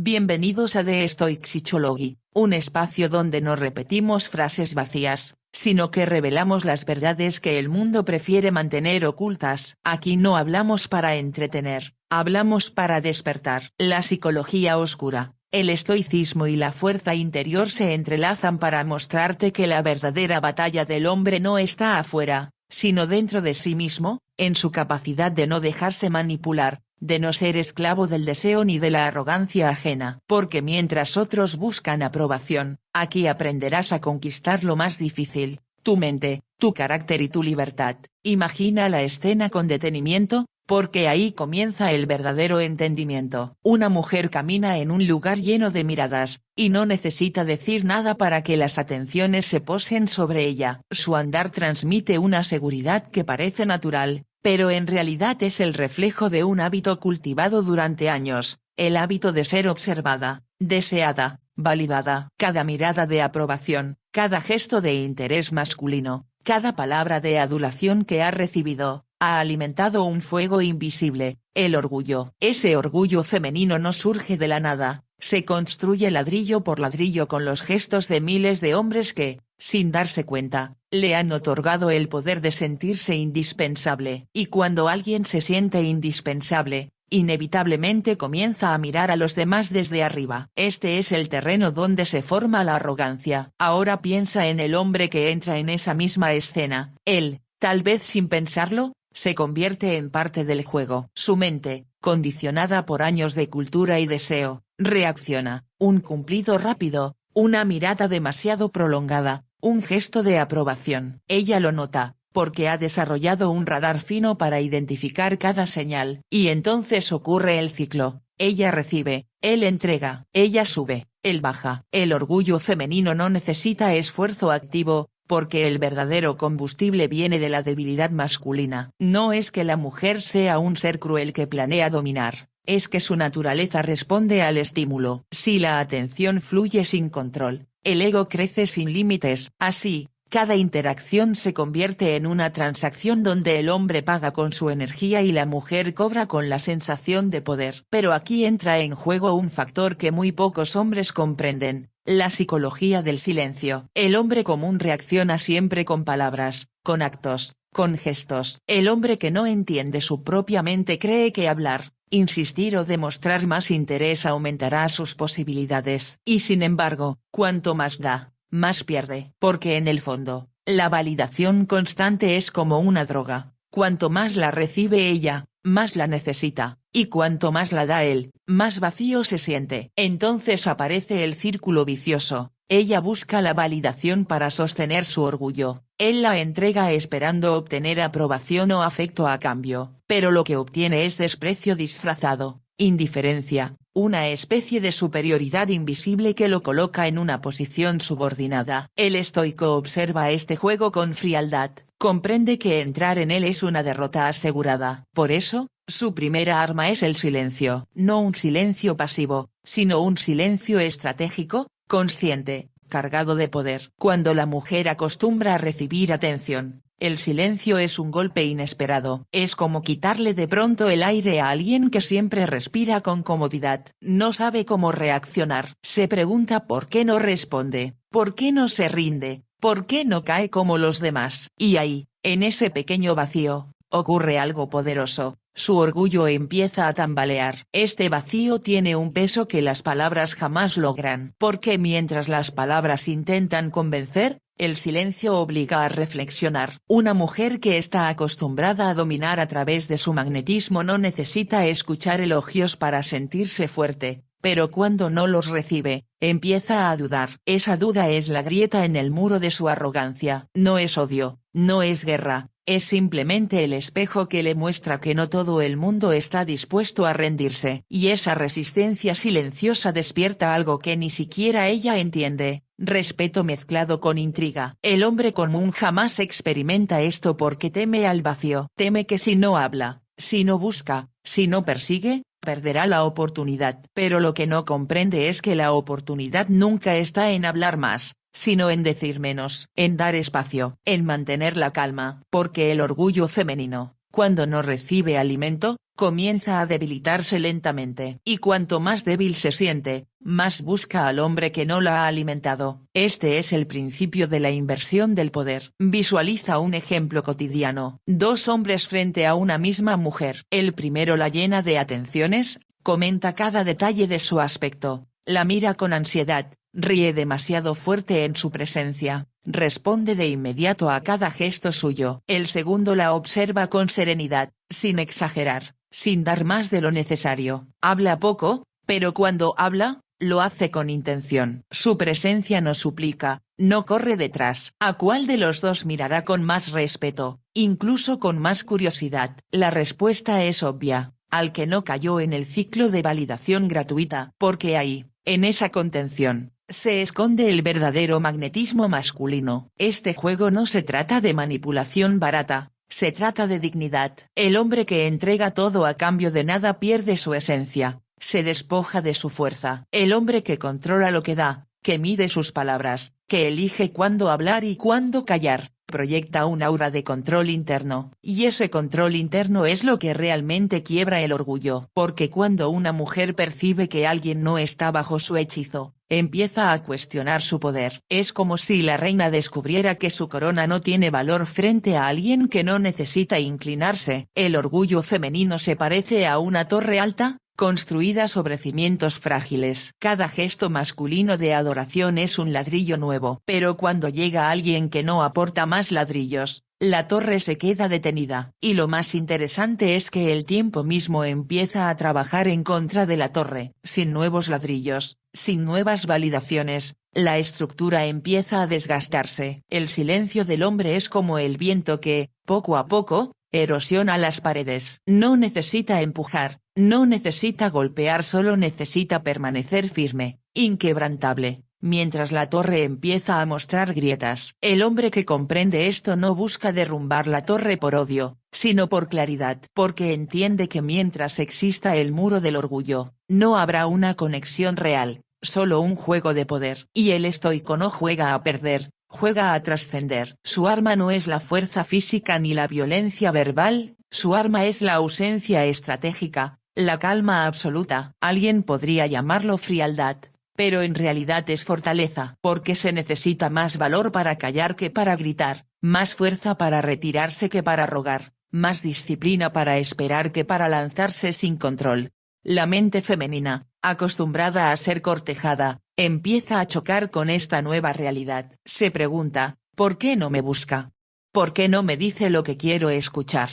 Bienvenidos a The Stoic Psychology, un espacio donde no repetimos frases vacías, sino que revelamos las verdades que el mundo prefiere mantener ocultas. Aquí no hablamos para entretener, hablamos para despertar. La psicología oscura, el estoicismo y la fuerza interior se entrelazan para mostrarte que la verdadera batalla del hombre no está afuera, sino dentro de sí mismo, en su capacidad de no dejarse manipular, de no ser esclavo del deseo ni de la arrogancia ajena. Porque mientras otros buscan aprobación, aquí aprenderás a conquistar lo más difícil, tu mente, tu carácter y tu libertad. Imagina la escena con detenimiento, porque ahí comienza el verdadero entendimiento. Una mujer camina en un lugar lleno de miradas, y no necesita decir nada para que las atenciones se posen sobre ella. Su andar transmite una seguridad que parece natural, pero en realidad es el reflejo de un hábito cultivado durante años, el hábito de ser observada, deseada, validada. Cada mirada de aprobación, cada gesto de interés masculino, cada palabra de adulación que ha recibido, ha alimentado un fuego invisible, el orgullo. Ese orgullo femenino no surge de la nada, se construye ladrillo por ladrillo con los gestos de miles de hombres que, sin darse cuenta, le han otorgado el poder de sentirse indispensable. Y cuando alguien se siente indispensable, inevitablemente comienza a mirar a los demás desde arriba. Este es el terreno donde se forma la arrogancia. Ahora piensa en el hombre que entra en esa misma escena. Él, tal vez sin pensarlo, se convierte en parte del juego. Su mente, condicionada por años de cultura y deseo, reacciona. Un cumplido rápido, una mirada demasiado prolongada, un gesto de aprobación. Ella lo nota, porque ha desarrollado un radar fino para identificar cada señal. Y entonces ocurre el ciclo. Ella recibe, él entrega, ella sube, él baja. El orgullo femenino no necesita esfuerzo activo, porque el verdadero combustible viene de la debilidad masculina. No es que la mujer sea un ser cruel que planea dominar, es que su naturaleza responde al estímulo. Si la atención fluye sin control, el ego crece sin límites. Así, cada interacción se convierte en una transacción donde el hombre paga con su energía y la mujer cobra con la sensación de poder. Pero aquí entra en juego un factor que muy pocos hombres comprenden: la psicología del silencio. El hombre común reacciona siempre con palabras, con actos, con gestos. El hombre que no entiende su propia mente cree que hablar, insistir o demostrar más interés aumentará sus posibilidades. Y sin embargo, cuanto más da, más pierde. Porque en el fondo, la validación constante es como una droga. Cuanto más la recibe ella, más la necesita, y cuanto más la da él, más vacío se siente. Entonces aparece el círculo vicioso. Ella busca la validación para sostener su orgullo, él la entrega esperando obtener aprobación o afecto a cambio, pero lo que obtiene es desprecio disfrazado, indiferencia, una especie de superioridad invisible que lo coloca en una posición subordinada. El estoico observa este juego con frialdad, comprende que entrar en él es una derrota asegurada. Por eso, su primera arma es el silencio. No un silencio pasivo, sino un silencio estratégico, consciente, cargado de poder. Cuando la mujer acostumbra a recibir atención, el silencio es un golpe inesperado. Es como quitarle de pronto el aire a alguien que siempre respira con comodidad. No sabe cómo reaccionar. Se pregunta por qué no responde, por qué no se rinde, por qué no cae como los demás. Y ahí, en ese pequeño vacío, ocurre algo poderoso. Su orgullo empieza a tambalear. Este vacío tiene un peso que las palabras jamás logran. Porque mientras las palabras intentan convencer, el silencio obliga a reflexionar. Una mujer que está acostumbrada a dominar a través de su magnetismo no necesita escuchar elogios para sentirse fuerte, pero cuando no los recibe, empieza a dudar. Esa duda es la grieta en el muro de su arrogancia. No es odio, no es guerra. Es simplemente el espejo que le muestra que no todo el mundo está dispuesto a rendirse. Y esa resistencia silenciosa despierta algo que ni siquiera ella entiende: respeto mezclado con intriga. El hombre común jamás experimenta esto porque teme al vacío. Teme que si no habla, si no busca, si no persigue, perderá la oportunidad. Pero lo que no comprende es que la oportunidad nunca está en hablar más, sino en decir menos, en dar espacio, en mantener la calma. Porque el orgullo femenino, cuando no recibe alimento, comienza a debilitarse lentamente. Y cuanto más débil se siente, más busca al hombre que no la ha alimentado. Este es el principio de la inversión del poder. Visualiza un ejemplo cotidiano. Dos hombres frente a una misma mujer. El primero la llena de atenciones, comenta cada detalle de su aspecto, la mira con ansiedad, ríe demasiado fuerte en su presencia, responde de inmediato a cada gesto suyo. El segundo la observa con serenidad, sin exagerar, sin dar más de lo necesario. Habla poco, pero cuando habla, lo hace con intención. Su presencia no suplica, no corre detrás. ¿A cuál de los dos mirará con más respeto, incluso con más curiosidad? La respuesta es obvia, al que no cayó en el ciclo de validación gratuita. Porque ahí, en esa contención, se esconde el verdadero magnetismo masculino. Este juego no se trata de manipulación barata, se trata de dignidad. El hombre que entrega todo a cambio de nada pierde su esencia, se despoja de su fuerza. El hombre que controla lo que da, que mide sus palabras, que elige cuándo hablar y cuándo callar, proyecta un aura de control interno. Y ese control interno es lo que realmente quiebra el orgullo. Porque cuando una mujer percibe que alguien no está bajo su hechizo, empieza a cuestionar su poder. Es como si la reina descubriera que su corona no tiene valor frente a alguien que no necesita inclinarse. El orgullo femenino se parece a una torre alta, construida sobre cimientos frágiles. Cada gesto masculino de adoración es un ladrillo nuevo. Pero cuando llega alguien que no aporta más ladrillos, la torre se queda detenida. Y lo más interesante es que el tiempo mismo empieza a trabajar en contra de la torre. Sin nuevos ladrillos, sin nuevas validaciones, la estructura empieza a desgastarse. El silencio del hombre es como el viento que, poco a poco, erosiona las paredes. No necesita empujar, no necesita golpear, solo necesita permanecer firme, inquebrantable, mientras la torre empieza a mostrar grietas. El hombre que comprende esto no busca derrumbar la torre por odio, sino por claridad. Porque entiende que mientras exista el muro del orgullo, no habrá una conexión real, solo un juego de poder. Y el estoico no juega a perder, juega a trascender. Su arma no es la fuerza física ni la violencia verbal, su arma es la ausencia estratégica, la calma absoluta. Alguien podría llamarlo frialdad, pero en realidad es fortaleza. Porque se necesita más valor para callar que para gritar, más fuerza para retirarse que para rogar, más disciplina para esperar que para lanzarse sin control. La mente femenina, acostumbrada a ser cortejada, empieza a chocar con esta nueva realidad. Se pregunta, ¿por qué no me busca? ¿Por qué no me dice lo que quiero escuchar?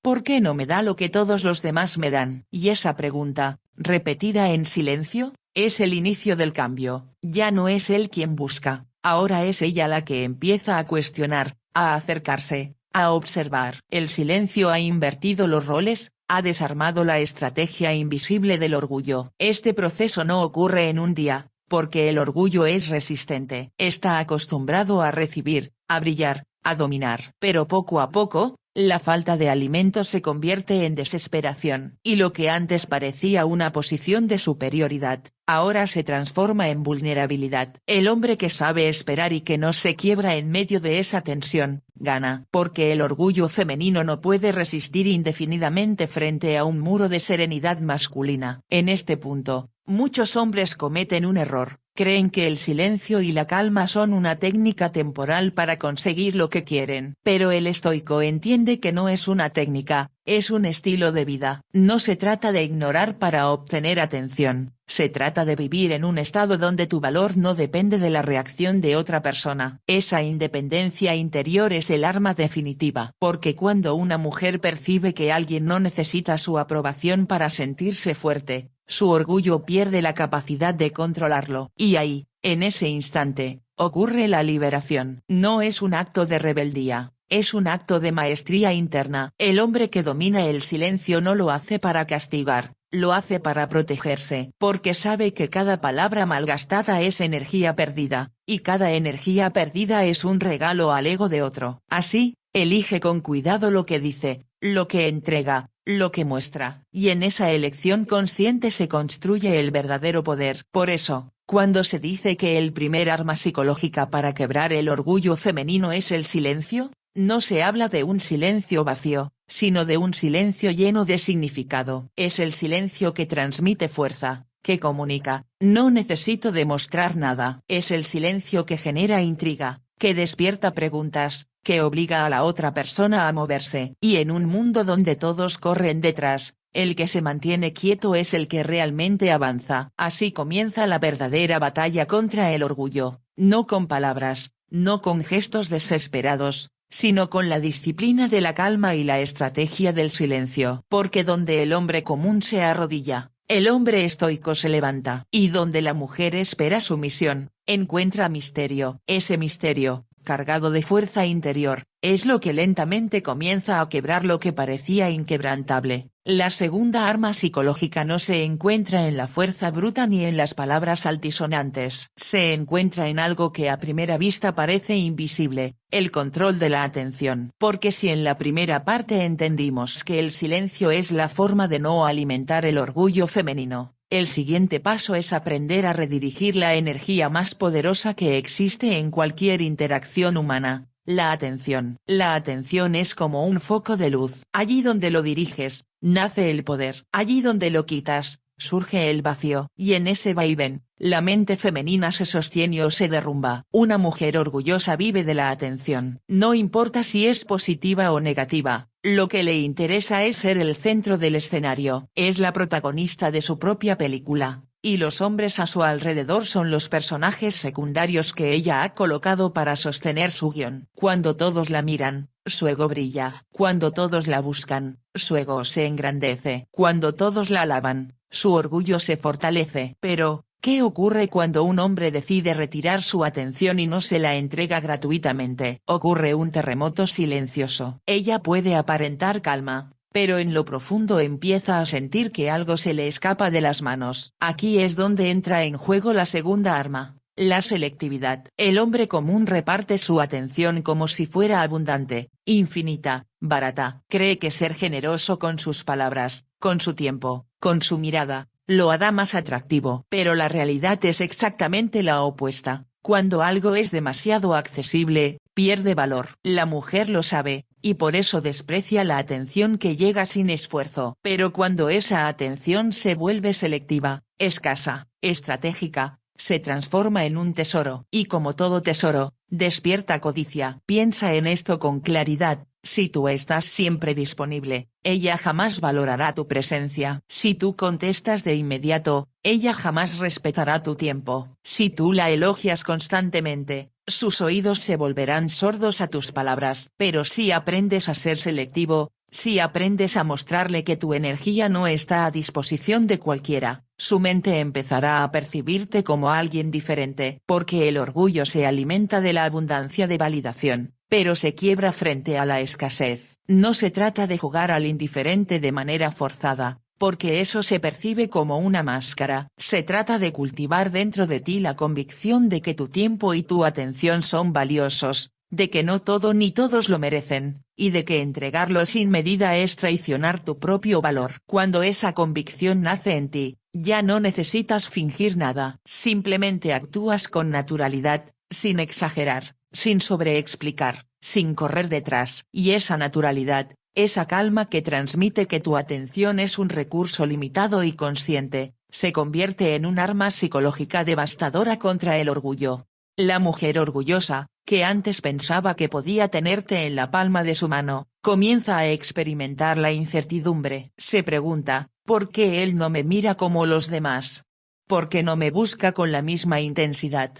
¿Por qué no me da lo que todos los demás me dan? Y esa pregunta, repetida en silencio, es el inicio del cambio. Ya no es él quien busca, ahora es ella la que empieza a cuestionar, a acercarse, a observar. El silencio ha invertido los roles, ha desarmado la estrategia invisible del orgullo. Este proceso no ocurre en un día, porque el orgullo es resistente. Está acostumbrado a recibir, a brillar, a dominar. Pero poco a poco, la falta de alimento se convierte en desesperación. Y lo que antes parecía una posición de superioridad, ahora se transforma en vulnerabilidad. El hombre que sabe esperar y que no se quiebra en medio de esa tensión, gana. Porque el orgullo femenino no puede resistir indefinidamente frente a un muro de serenidad masculina. En este punto, muchos hombres cometen un error. Creen que el silencio y la calma son una técnica temporal para conseguir lo que quieren. Pero el estoico entiende que no es una técnica, es un estilo de vida. No se trata de ignorar para obtener atención, se trata de vivir en un estado donde tu valor no depende de la reacción de otra persona. Esa independencia interior es el arma definitiva. Porque cuando una mujer percibe que alguien no necesita su aprobación para sentirse fuerte, su orgullo pierde la capacidad de controlarlo. Y ahí, en ese instante, ocurre la liberación. No es un acto de rebeldía, es un acto de maestría interna. El hombre que domina el silencio no lo hace para castigar, lo hace para protegerse. Porque sabe que cada palabra malgastada es energía perdida, y cada energía perdida es un regalo al ego de otro. Así, elige con cuidado lo que dice, lo que entrega, lo que muestra. Y en esa elección consciente se construye el verdadero poder. Por eso, cuando se dice que el primer arma psicológica para quebrar el orgullo femenino es el silencio, no se habla de un silencio vacío, sino de un silencio lleno de significado. Es el silencio que transmite fuerza, que comunica, no necesito demostrar nada. Es el silencio que genera intriga, que despierta preguntas, que obliga a la otra persona a moverse. Y en un mundo donde todos corren detrás, el que se mantiene quieto es el que realmente avanza. Así comienza la verdadera batalla contra el orgullo, no con palabras, no con gestos desesperados, sino con la disciplina de la calma y la estrategia del silencio. Porque donde el hombre común se arrodilla, el hombre estoico se levanta. Y donde la mujer espera sumisión, encuentra misterio. Ese misterio, cargado de fuerza interior, es lo que lentamente comienza a quebrar lo que parecía inquebrantable. La segunda arma psicológica no se encuentra en la fuerza bruta ni en las palabras altisonantes. Se encuentra en algo que a primera vista parece invisible, el control de la atención. Porque si en la primera parte entendimos que el silencio es la forma de no alimentar el orgullo femenino, el siguiente paso es aprender a redirigir la energía más poderosa que existe en cualquier interacción humana, la atención. La atención es como un foco de luz. Allí donde lo diriges, nace el poder. Allí donde lo quitas, surge el vacío. Y en ese vaivén, la mente femenina se sostiene o se derrumba. Una mujer orgullosa vive de la atención. No importa si es positiva o negativa, lo que le interesa es ser el centro del escenario. Es la protagonista de su propia película, y los hombres a su alrededor son los personajes secundarios que ella ha colocado para sostener su guión. Cuando todos la miran, su ego brilla. Cuando todos la buscan, su ego se engrandece. Cuando todos la alaban, su orgullo se fortalece. Pero, ¿qué ocurre cuando un hombre decide retirar su atención y no se la entrega gratuitamente? Ocurre un terremoto silencioso. Ella puede aparentar calma, pero en lo profundo empieza a sentir que algo se le escapa de las manos. Aquí es donde entra en juego la segunda arma, la selectividad. El hombre común reparte su atención como si fuera abundante, infinita, barata. Cree que ser generoso con sus palabras, con su tiempo, con su mirada, lo hará más atractivo. Pero la realidad es exactamente la opuesta. Cuando algo es demasiado accesible, pierde valor. La mujer lo sabe, y por eso desprecia la atención que llega sin esfuerzo. Pero cuando esa atención se vuelve selectiva, escasa, estratégica, se transforma en un tesoro. Y como todo tesoro, despierta codicia. Piensa en esto con claridad. Si tú estás siempre disponible, ella jamás valorará tu presencia. Si tú contestas de inmediato, ella jamás respetará tu tiempo. Si tú la elogias constantemente, sus oídos se volverán sordos a tus palabras. Pero si aprendes a ser selectivo, si aprendes a mostrarle que tu energía no está a disposición de cualquiera, su mente empezará a percibirte como alguien diferente. Porque el orgullo se alimenta de la abundancia de validación, pero se quiebra frente a la escasez. No se trata de jugar al indiferente de manera forzada, porque eso se percibe como una máscara. Se trata de cultivar dentro de ti la convicción de que tu tiempo y tu atención son valiosos, de que no todo ni todos lo merecen, y de que entregarlo sin medida es traicionar tu propio valor. Cuando esa convicción nace en ti, ya no necesitas fingir nada. Simplemente actúas con naturalidad, sin exagerar, sin sobreexplicar, sin correr detrás. Y esa naturalidad, esa calma que transmite que tu atención es un recurso limitado y consciente, se convierte en un arma psicológica devastadora contra el orgullo. La mujer orgullosa, que antes pensaba que podía tenerte en la palma de su mano, comienza a experimentar la incertidumbre. Se pregunta, ¿por qué él no me mira como los demás? ¿Por qué no me busca con la misma intensidad?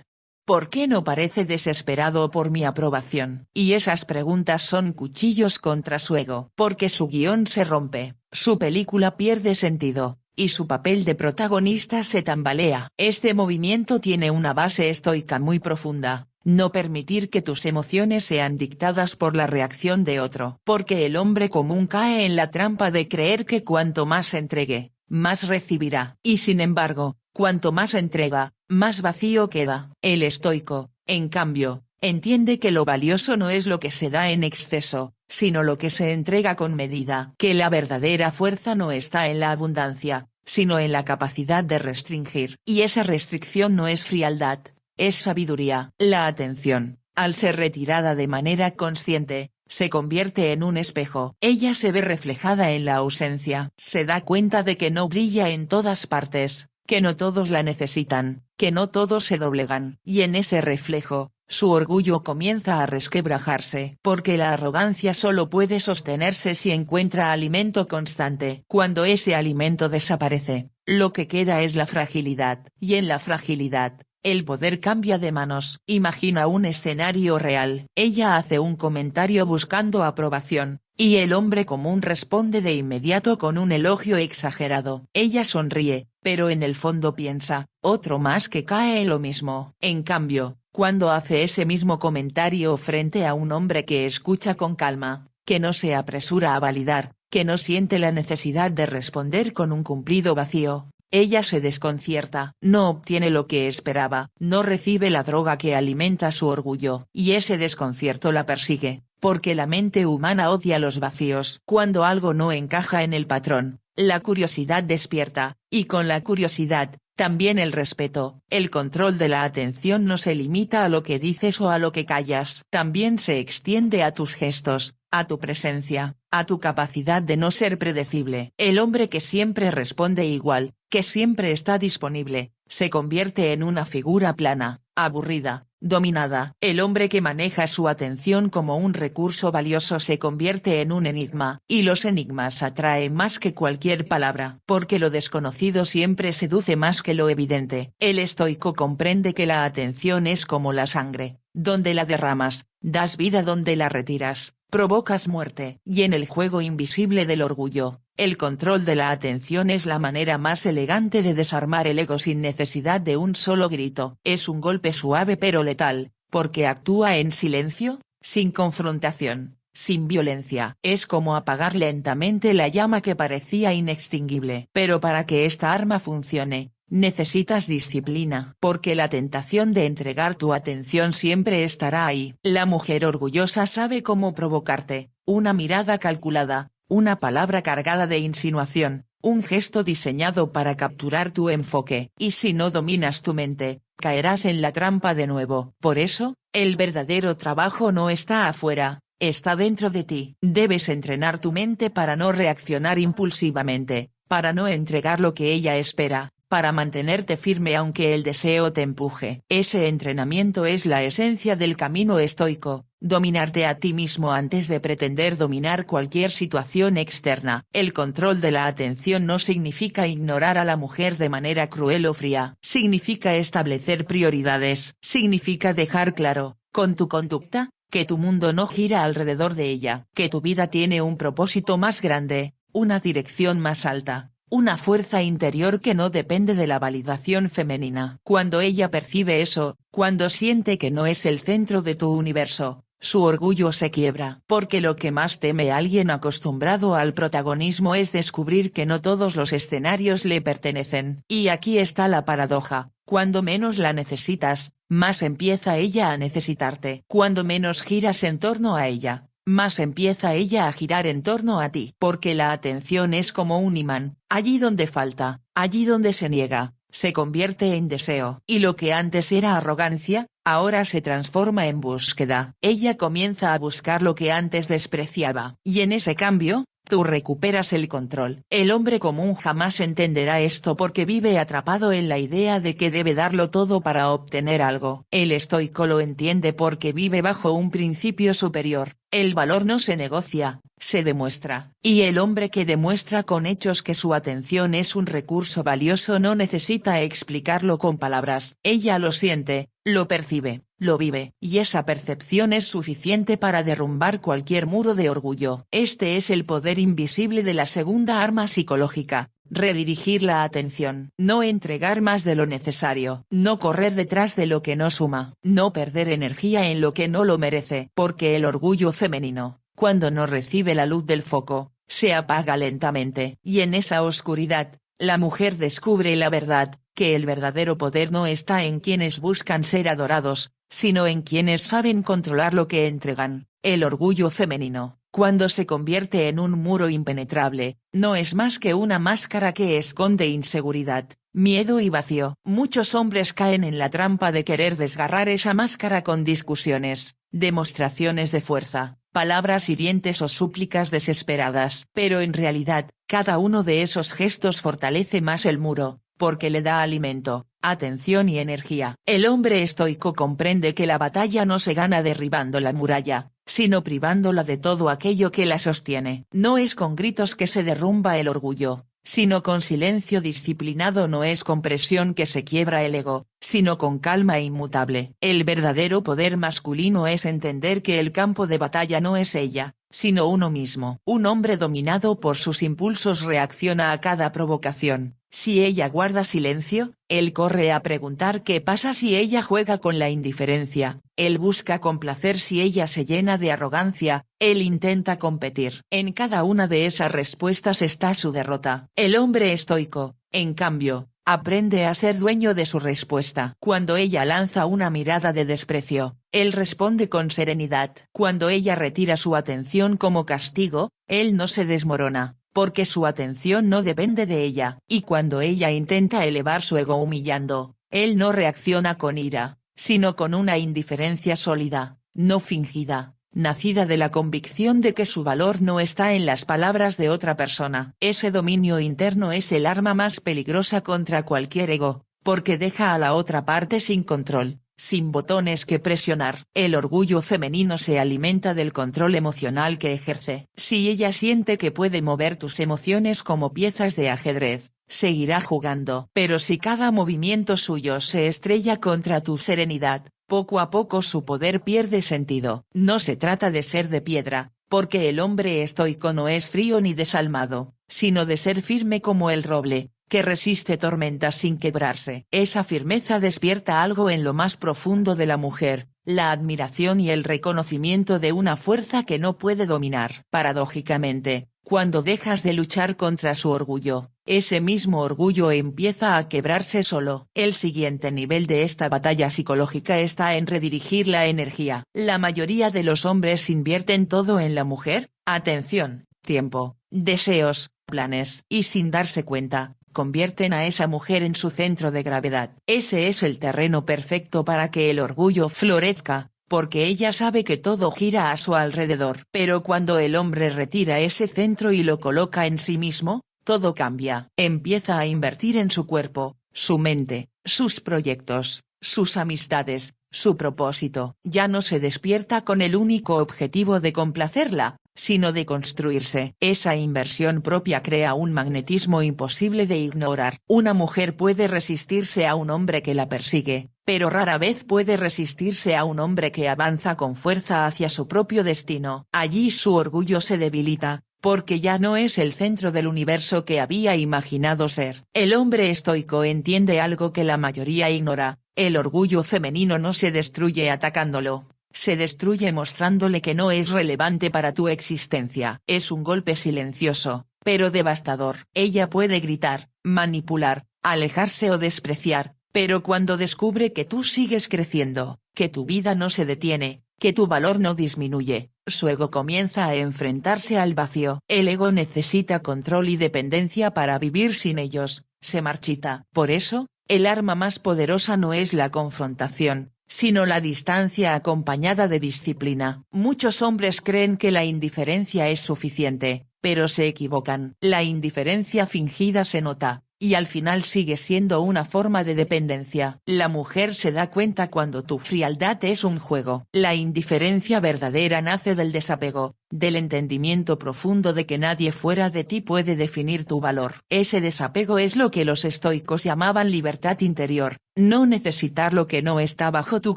¿Por qué no parece desesperado por mi aprobación? Y esas preguntas son cuchillos contra su ego. Porque su guión se rompe, su película pierde sentido, y su papel de protagonista se tambalea. Este movimiento tiene una base estoica muy profunda. No permitir que tus emociones sean dictadas por la reacción de otro. Porque el hombre común cae en la trampa de creer que cuanto más entregue, más recibirá. Y sin embargo, cuanto más entrega, más vacío queda. El estoico, en cambio, entiende que lo valioso no es lo que se da en exceso, sino lo que se entrega con medida. Que la verdadera fuerza no está en la abundancia, sino en la capacidad de restringir. Y esa restricción no es frialdad, es sabiduría. La atención, al ser retirada de manera consciente, se convierte en un espejo. Ella se ve reflejada en la ausencia. Se da cuenta de que no brilla en todas partes, que no todos la necesitan, que no todos se doblegan. Y en ese reflejo, su orgullo comienza a resquebrajarse. Porque la arrogancia solo puede sostenerse si encuentra alimento constante. Cuando ese alimento desaparece, lo que queda es la fragilidad. Y en la fragilidad, el poder cambia de manos. Imagina un escenario real. Ella hace un comentario buscando aprobación, y el hombre común responde de inmediato con un elogio exagerado. Ella sonríe, pero en el fondo piensa, otro más que cae en lo mismo. En cambio, cuando hace ese mismo comentario frente a un hombre que escucha con calma, que no se apresura a validar, que no siente la necesidad de responder con un cumplido vacío, ella se desconcierta. No obtiene lo que esperaba, no recibe la droga que alimenta su orgullo. Y ese desconcierto la persigue, porque la mente humana odia los vacíos. Cuando algo no encaja en el patrón, la curiosidad despierta, y con la curiosidad, también el respeto. El control de la atención no se limita a lo que dices o a lo que callas. También se extiende a tus gestos, a tu presencia, a tu capacidad de no ser predecible. El hombre que siempre responde igual, que siempre está disponible, se convierte en una figura plana, aburrida, dominada. El hombre que maneja su atención como un recurso valioso se convierte en un enigma, y los enigmas atraen más que cualquier palabra, porque lo desconocido siempre seduce más que lo evidente. El estoico comprende que la atención es como la sangre, donde la derramas, das vida donde la retiras, provocas muerte. Y en el juego invisible del orgullo, el control de la atención es la manera más elegante de desarmar el ego sin necesidad de un solo grito. Es un golpe suave pero letal, porque actúa en silencio, sin confrontación, sin violencia. Es como apagar lentamente la llama que parecía inextinguible. Pero para que esta arma funcione, necesitas disciplina. Porque la tentación de entregar tu atención siempre estará ahí. La mujer orgullosa sabe cómo provocarte, una mirada calculada, una palabra cargada de insinuación, un gesto diseñado para capturar tu enfoque. Y si no dominas tu mente, caerás en la trampa de nuevo. Por eso, el verdadero trabajo no está afuera, está dentro de ti. Debes entrenar tu mente para no reaccionar impulsivamente, para no entregar lo que ella espera, para mantenerte firme aunque el deseo te empuje. Ese entrenamiento es la esencia del camino estoico, dominarte a ti mismo antes de pretender dominar cualquier situación externa. El control de la atención no significa ignorar a la mujer de manera cruel o fría. Significa establecer prioridades. Significa dejar claro, con tu conducta, que tu mundo no gira alrededor de ella. Que tu vida tiene un propósito más grande, una dirección más alta, una fuerza interior que no depende de la validación femenina. Cuando ella percibe eso, cuando siente que no es el centro de tu universo, su orgullo se quiebra. Porque lo que más teme alguien acostumbrado al protagonismo es descubrir que no todos los escenarios le pertenecen. Y aquí está la paradoja: cuando menos la necesitas, más empieza ella a necesitarte. Cuando menos giras en torno a ella, más empieza ella a girar en torno a ti. Porque la atención es como un imán, allí donde falta, allí donde se niega, se convierte en deseo. Y lo que antes era arrogancia, ahora se transforma en búsqueda. Ella comienza a buscar lo que antes despreciaba. Y en ese cambio, tú recuperas el control. El hombre común jamás entenderá esto porque vive atrapado en la idea de que debe darlo todo para obtener algo. El estoico lo entiende porque vive bajo un principio superior: el valor no se negocia, se demuestra. Y el hombre que demuestra con hechos que su atención es un recurso valioso no necesita explicarlo con palabras. Ella lo siente, lo percibe, lo vive, y esa percepción es suficiente para derrumbar cualquier muro de orgullo. Este es el poder invisible de la segunda arma psicológica: redirigir la atención. No entregar más de lo necesario. No correr detrás de lo que no suma. No perder energía en lo que no lo merece. Porque el orgullo femenino, cuando no recibe la luz del foco, se apaga lentamente. Y en esa oscuridad, la mujer descubre la verdad, que el verdadero poder no está en quienes buscan ser adorados, sino en quienes saben controlar lo que entregan. El orgullo femenino, cuando se convierte en un muro impenetrable, no es más que una máscara que esconde inseguridad, miedo y vacío. Muchos hombres caen en la trampa de querer desgarrar esa máscara con discusiones, demostraciones de fuerza, palabras hirientes o súplicas desesperadas. Pero en realidad, cada uno de esos gestos fortalece más el muro, porque le da alimento, atención y energía. El hombre estoico comprende que la batalla no se gana derribando la muralla, sino privándola de todo aquello que la sostiene. No es con gritos que se derrumba el orgullo, sino con silencio disciplinado. No es con presión que se quiebra el ego, sino con calma inmutable. El verdadero poder masculino es entender que el campo de batalla no es ella, sino uno mismo. Un hombre dominado por sus impulsos reacciona a cada provocación. Si ella guarda silencio, él corre a preguntar qué pasa. Si ella juega con la indiferencia, él busca complacer. Si ella se llena de arrogancia, él intenta competir. En cada una de esas respuestas está su derrota. El hombre estoico, en cambio, aprende a ser dueño de su respuesta. Cuando ella lanza una mirada de desprecio, él responde con serenidad. Cuando ella retira su atención como castigo, él no se desmorona, porque su atención no depende de ella. Y cuando ella intenta elevar su ego humillando, él no reacciona con ira, sino con una indiferencia sólida, no fingida, nacida de la convicción de que su valor no está en las palabras de otra persona. Ese dominio interno es el arma más peligrosa contra cualquier ego, porque deja a la otra parte sin control, sin botones que presionar. El orgullo femenino se alimenta del control emocional que ejerce. Si ella siente que puede mover tus emociones como piezas de ajedrez, seguirá jugando. Pero si cada movimiento suyo se estrella contra tu serenidad, poco a poco su poder pierde sentido. No se trata de ser de piedra, porque el hombre estoico no es frío ni desalmado, sino de ser firme como el roble, que resiste tormentas sin quebrarse. Esa firmeza despierta algo en lo más profundo de la mujer, la admiración y el reconocimiento de una fuerza que no puede dominar. Paradójicamente, cuando dejas de luchar contra su orgullo, ese mismo orgullo empieza a quebrarse solo. El siguiente nivel de esta batalla psicológica está en redirigir la energía. La mayoría de los hombres invierten todo en la mujer: atención, tiempo, deseos, planes, y sin darse cuenta, convierten a esa mujer en su centro de gravedad. Ese es el terreno perfecto para que el orgullo florezca, porque ella sabe que todo gira a su alrededor. Pero cuando el hombre retira ese centro y lo coloca en sí mismo, todo cambia. Empieza a invertir en su cuerpo, su mente, sus proyectos, sus amistades, su propósito. Ya no se despierta con el único objetivo de complacerla, sino de construirse. Esa inversión propia crea un magnetismo imposible de ignorar. Una mujer puede resistirse a un hombre que la persigue, pero rara vez puede resistirse a un hombre que avanza con fuerza hacia su propio destino. Allí su orgullo se debilita, porque ya no es el centro del universo que había imaginado ser. El hombre estoico entiende algo que la mayoría ignora: el orgullo femenino no se destruye atacándolo, se destruye mostrándole que no es relevante para tu existencia. Es un golpe silencioso, pero devastador. Ella puede gritar, manipular, alejarse o despreciar, pero cuando descubre que tú sigues creciendo, que tu vida no se detiene, que tu valor no disminuye, su ego comienza a enfrentarse al vacío. El ego necesita control y dependencia para vivir. Sin ellos, se marchita. Por eso, el arma más poderosa no es la confrontación, sino la distancia acompañada de disciplina. Muchos hombres creen que la indiferencia es suficiente, pero se equivocan. La indiferencia fingida se nota, y al final sigue siendo una forma de dependencia. La mujer se da cuenta cuando tu frialdad es un juego. La indiferencia verdadera nace del desapego, del entendimiento profundo de que nadie fuera de ti puede definir tu valor. Ese desapego es lo que los estoicos llamaban libertad interior, no necesitar lo que no está bajo tu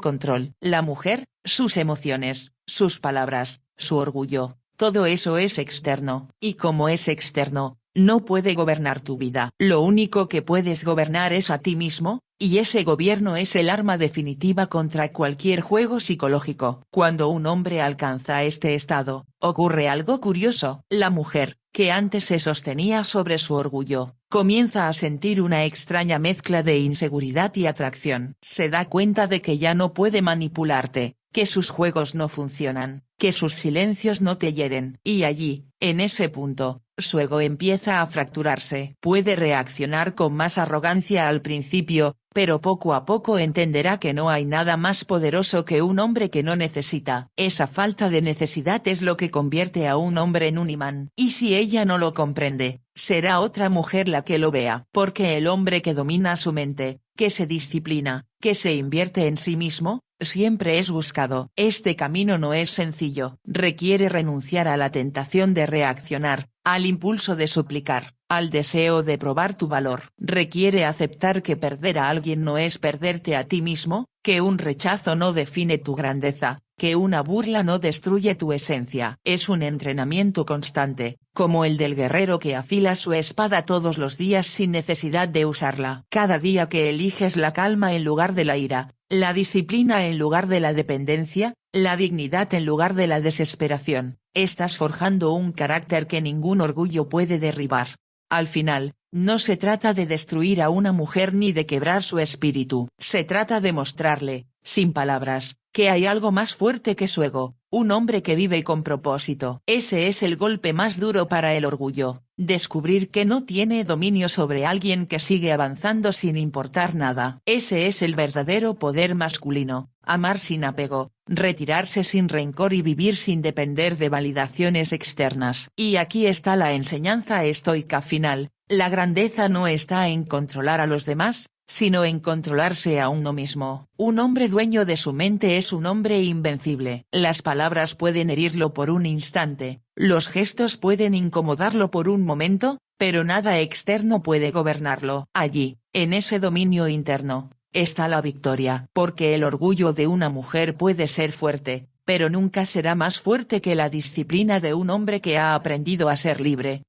control. La mujer, sus emociones, sus palabras, su orgullo, todo eso es externo, y como es externo, no puede gobernar tu vida. Lo único que puedes gobernar es a ti mismo, y ese gobierno es el arma definitiva contra cualquier juego psicológico. Cuando un hombre alcanza este estado, ocurre algo curioso. La mujer, que antes se sostenía sobre su orgullo, comienza a sentir una extraña mezcla de inseguridad y atracción. Se da cuenta de que ya no puede manipularte, que sus juegos no funcionan, que sus silencios no te hieren. Y allí, en ese punto, su ego empieza a fracturarse. Puede reaccionar con más arrogancia al principio, pero poco a poco entenderá que no hay nada más poderoso que un hombre que no necesita. Esa falta de necesidad es lo que convierte a un hombre en un imán. Y si ella no lo comprende, será otra mujer la que lo vea. Porque el hombre que domina su mente, que se disciplina, que se invierte en sí mismo, siempre es buscado. Este camino no es sencillo. Requiere renunciar a la tentación de reaccionar, al impulso de suplicar, al deseo de probar tu valor. Requiere aceptar que perder a alguien no es perderte a ti mismo, que un rechazo no define tu grandeza, que una burla no destruye tu esencia. Es un entrenamiento constante, como el del guerrero que afila su espada todos los días sin necesidad de usarla. Cada día que eliges la calma en lugar de la ira, la disciplina en lugar de la dependencia, la dignidad en lugar de la desesperación, estás forjando un carácter que ningún orgullo puede derribar. Al final, no se trata de destruir a una mujer ni de quebrar su espíritu. Se trata de mostrarle, sin palabras, que hay algo más fuerte que su ego, un hombre que vive con propósito. Ese es el golpe más duro para el orgullo, descubrir que no tiene dominio sobre alguien que sigue avanzando sin importar nada. Ese es el verdadero poder masculino, amar sin apego, retirarse sin rencor y vivir sin depender de validaciones externas. Y aquí está la enseñanza estoica final: la grandeza no está en controlar a los demás, sino en controlarse a uno mismo. Un hombre dueño de su mente es un hombre invencible. Las palabras pueden herirlo por un instante, los gestos pueden incomodarlo por un momento, pero nada externo puede gobernarlo. Allí, en ese dominio interno, está la victoria. Porque el orgullo de una mujer puede ser fuerte, pero nunca será más fuerte que la disciplina de un hombre que ha aprendido a ser libre.